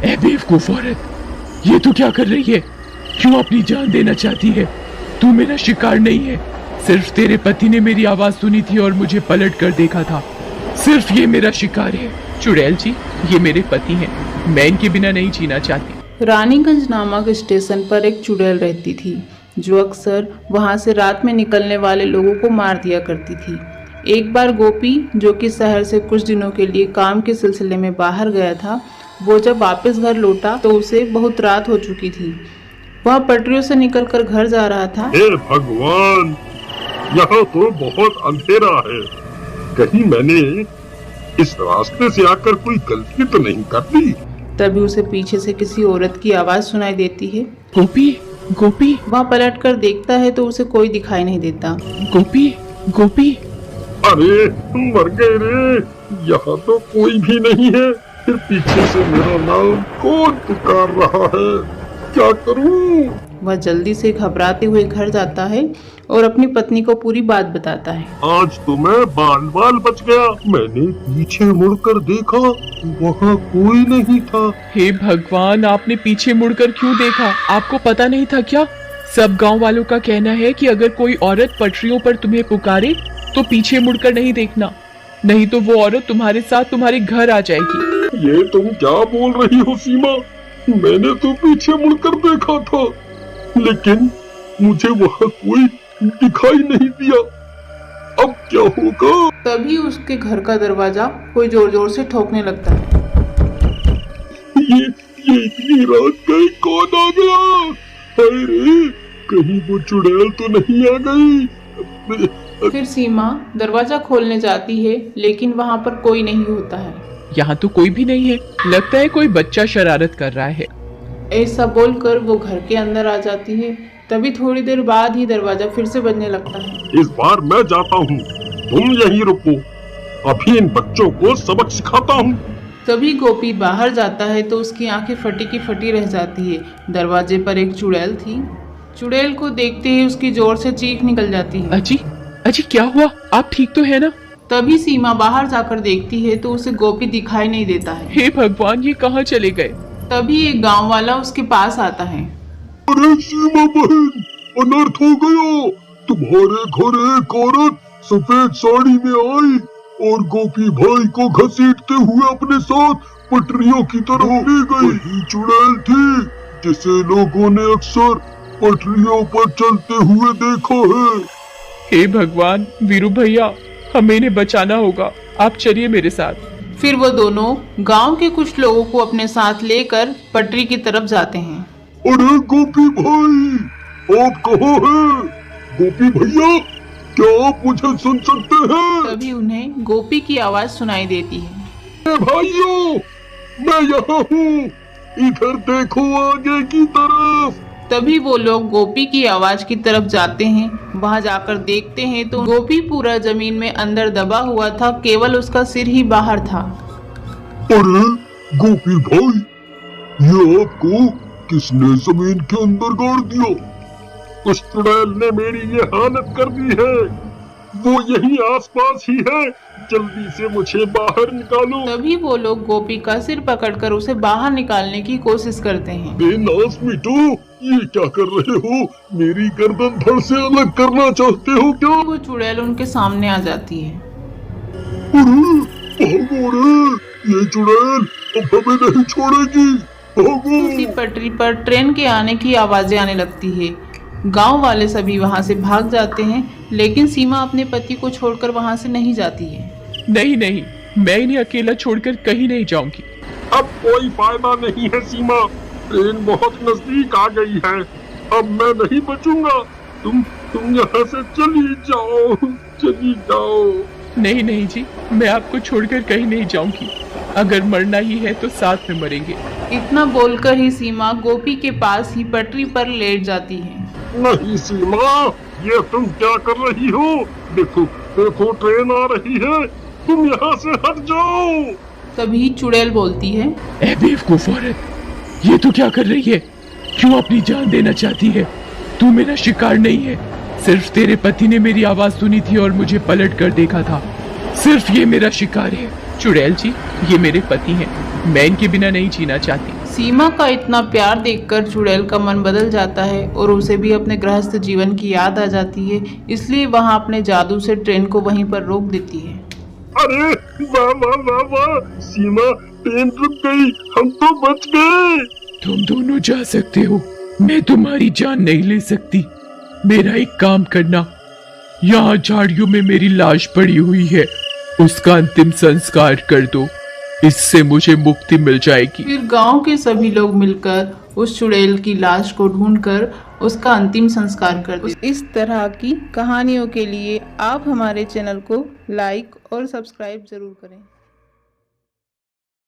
ए बेवकूफ औरत, ये तू क्या कर रही है? क्यों अपनी जान देना चाहती है? तू मेरा शिकार नहीं है। सिर्फ तेरे पति ने मेरी आवाज सुनी थी और मुझे पलट कर देखा था। सिर्फ ये मेरा शिकार है। चुड़ैल जी, ये मेरे पति हैं। मैं इनके बिना नहीं जीना चाहती। रानीगंज नामक स्टेशन पर एक चुड़ैल रहती थी जो अक्सर वहां से रात में निकलने वाले लोगों को मार दिया करती थी। एक बार गोपी, जो कि शहर से कुछ दिनों के लिए काम के सिलसिले में बाहर गया था, वो जब वापस घर लौटा तो उसे बहुत रात हो चुकी थी। वह पटरियों से निकलकर घर जा रहा था। हे भगवान, यहाँ तो बहुत अंधेरा है। कहीं मैंने इस रास्ते से आकर कोई गलती तो नहीं कर दी? तभी उसे पीछे से किसी औरत की आवाज सुनाई देती है। गोपी, गोपी। वह पलटकर देखता है तो उसे कोई दिखाई नहीं देता। गोपी, गोपी। अरे मर गए रे, यहाँ तो कोई भी नहीं है। फिर पीछे से मेरा नाम कौन पुकार रहा है? क्या करूं? वह जल्दी से घबराते हुए घर जाता है और अपनी पत्नी को पूरी बात बताता है। आज तो मैं बाल बाल बच गया। मैंने पीछे मुड़कर देखा, वहाँ कोई नहीं था। हे भगवान, आपने पीछे मुड़कर क्यों देखा? आपको पता नहीं था क्या? सब गांव वालों का कहना है कि अगर कोई औरत पटरियों पर तुम्हें पुकारे तो पीछे मुड़कर नहीं देखना, नहीं तो वो औरत तुम्हारे साथ तुम्हारे घर आ जाएगी। ये तुम क्या बोल रही हो सीमा? मैंने तो पीछे मुड़कर देखा था, लेकिन मुझे वहाँ कोई दिखाई नहीं दिया। अब क्या होगा? तभी उसके घर का दरवाजा कोई जोर जोर से ठोकने लगता है। ये इतनी रात गई, कौन आ गया? अरे कहीं वो चुड़ैल तो नहीं आ गई? फिर सीमा दरवाजा खोलने जाती है, लेकिन वहाँ पर कोई नहीं होता है। यहाँ तो कोई भी नहीं है। लगता है कोई बच्चा शरारत कर रहा है। ऐसा बोलकर वो घर के अंदर आ जाती है। तभी थोड़ी देर बाद ही दरवाजा फिर से बजने लगता है। इस बार मैं जाता हूँ, तुम यहीं रुको। अभी इन बच्चों को सबक सिखाता हूँ। तभी गोपी बाहर जाता है तो उसकी आंखें फटी की फटी रह जाती है। दरवाजे पर एक चुड़ैल थी। चुड़ैल को देखते ही उसकी जोर से चीख निकल जाती है। अजी, अजी क्या हुआ? आप ठीक तो है ना? तभी सीमा बाहर जाकर देखती है तो उसे गोपी दिखाई नहीं देता है। हे भगवान, ये कहाँ चले गए? तभी एक गांव वाला उसके पास आता है। अरे सीमा बहन, अनर्थ हो गया। तुम्हारे घर एक औरत सफेद साड़ी में आई और गोपी भाई को घसीटते हुए अपने साथ पटरियों की तरफ ले गई। वही चुड़ैल थी जिसे लोगों ने अक्सर पटरियों पर चलते हुए देखा है। हे भगवान, वीरू भैया, हमें इन्हें बचाना होगा। आप चलिए मेरे साथ। फिर वो दोनों गांव के कुछ लोगों को अपने साथ लेकर पटरी की तरफ जाते हैं। अरे गोपी भाई, आप कहाँ हैं? गोपी भैया, क्या आप मुझे सुन सकते हैं? तभी उन्हें गोपी की आवाज सुनाई देती है। भाइयों, मैं यहाँ हूँ, इधर देखो आगे की तरफ। तभी वो लोग गोपी की आवाज की तरफ जाते हैं। वहां जाकर देखते हैं तो गोपी पूरा जमीन में अंदर दबा हुआ था, केवल उसका सिर ही बाहर था। अरे गोपी भाई, ये आपको किसने जमीन के अंदर गाड़ दिया? उस चुड़ैल ने मेरी ये हालत कर दी है। वो यही आसपास ही है, जल्दी से मुझे बाहर निकालो। तभी वो लोग गोपी का सिर पकड़कर उसे बाहर निकालने की कोशिश करते हैं। बेनास मिटो, ये क्या कर रहे हो? मेरी गर्दन धड़ से अलग करना चाहते हो क्या? वो चुड़ैल उनके सामने आ जाती है। अरे भागो रे, ये चुड़ैल अब हमें नहीं छोड़ेगी। भागो। उसी पटरी पर ट्रेन के आने की आवाजें आने लगती है। गांव वाले सभी वहां से भाग जाते हैं, लेकिन सीमा अपने पति को छोड़कर वहां से नहीं जाती है। नहीं नहीं, मैं इन्हें अकेला छोड़कर कहीं नहीं जाऊंगी। अब कोई फायदा नहीं है सीमा, ट्रेन बहुत नजदीक आ गई है। अब मैं नहीं बचूंगा। तुम यहाँ से चली जाओ, चली जाओ। नहीं नहीं जी, मैं आपको छोड़कर कहीं नहीं जाऊंगी। अगर मरना ही है तो साथ में मरेंगे। इतना बोलकर ही सीमा गोपी के पास ही पटरी पर लेट जाती है। नहीं सीमा, ये तुम क्या कर रही हो? देखो देखो, ट्रेन आ रही है, तुम यहाँ से हट जाओ। तभी चुड़ैल बोलती है। ए बेवकूफ औरत, ये तू क्या कर रही है? क्यों अपनी जान देना चाहती है? तू मेरा शिकार नहीं है। सिर्फ तेरे पति ने मेरी आवाज सुनी थी और मुझे पलट कर देखा था। सिर्फ ये मेरा शिकार है। चुड़ैल जी, ये मेरे पति हैं। मैं इनके बिना नहीं जीना चाहती। सीमा का इतना प्यार देखकर चुड़ैल का मन बदल जाता है और उसे भी अपने गृहस्थ जीवन की याद आ जाती है, इसलिए वहाँ अपने जादू से ट्रेन को वहीं पर रोक देती है। अरे वाह वाह वाह वाह, सीमा ट्रेन रुक गई, हम तो बच गए। तुम दोनों जा सकते हो, मैं तुम्हारी जान नहीं ले सकती। मेरा एक काम करना, यहाँ झाड़ियों में मेरी लाश पड़ी हुई है, उसका अंतिम संस्कार कर दो, इससे मुझे मुक्ति मिल जाएगी। फिर गांव के सभी लोग मिलकर उस चुड़ैल की लाश को ढूंढकर उसका अंतिम संस्कार कर देते। इस तरह की कहानियों के लिए आप हमारे चैनल को लाइक और सब्सक्राइब जरूर करें।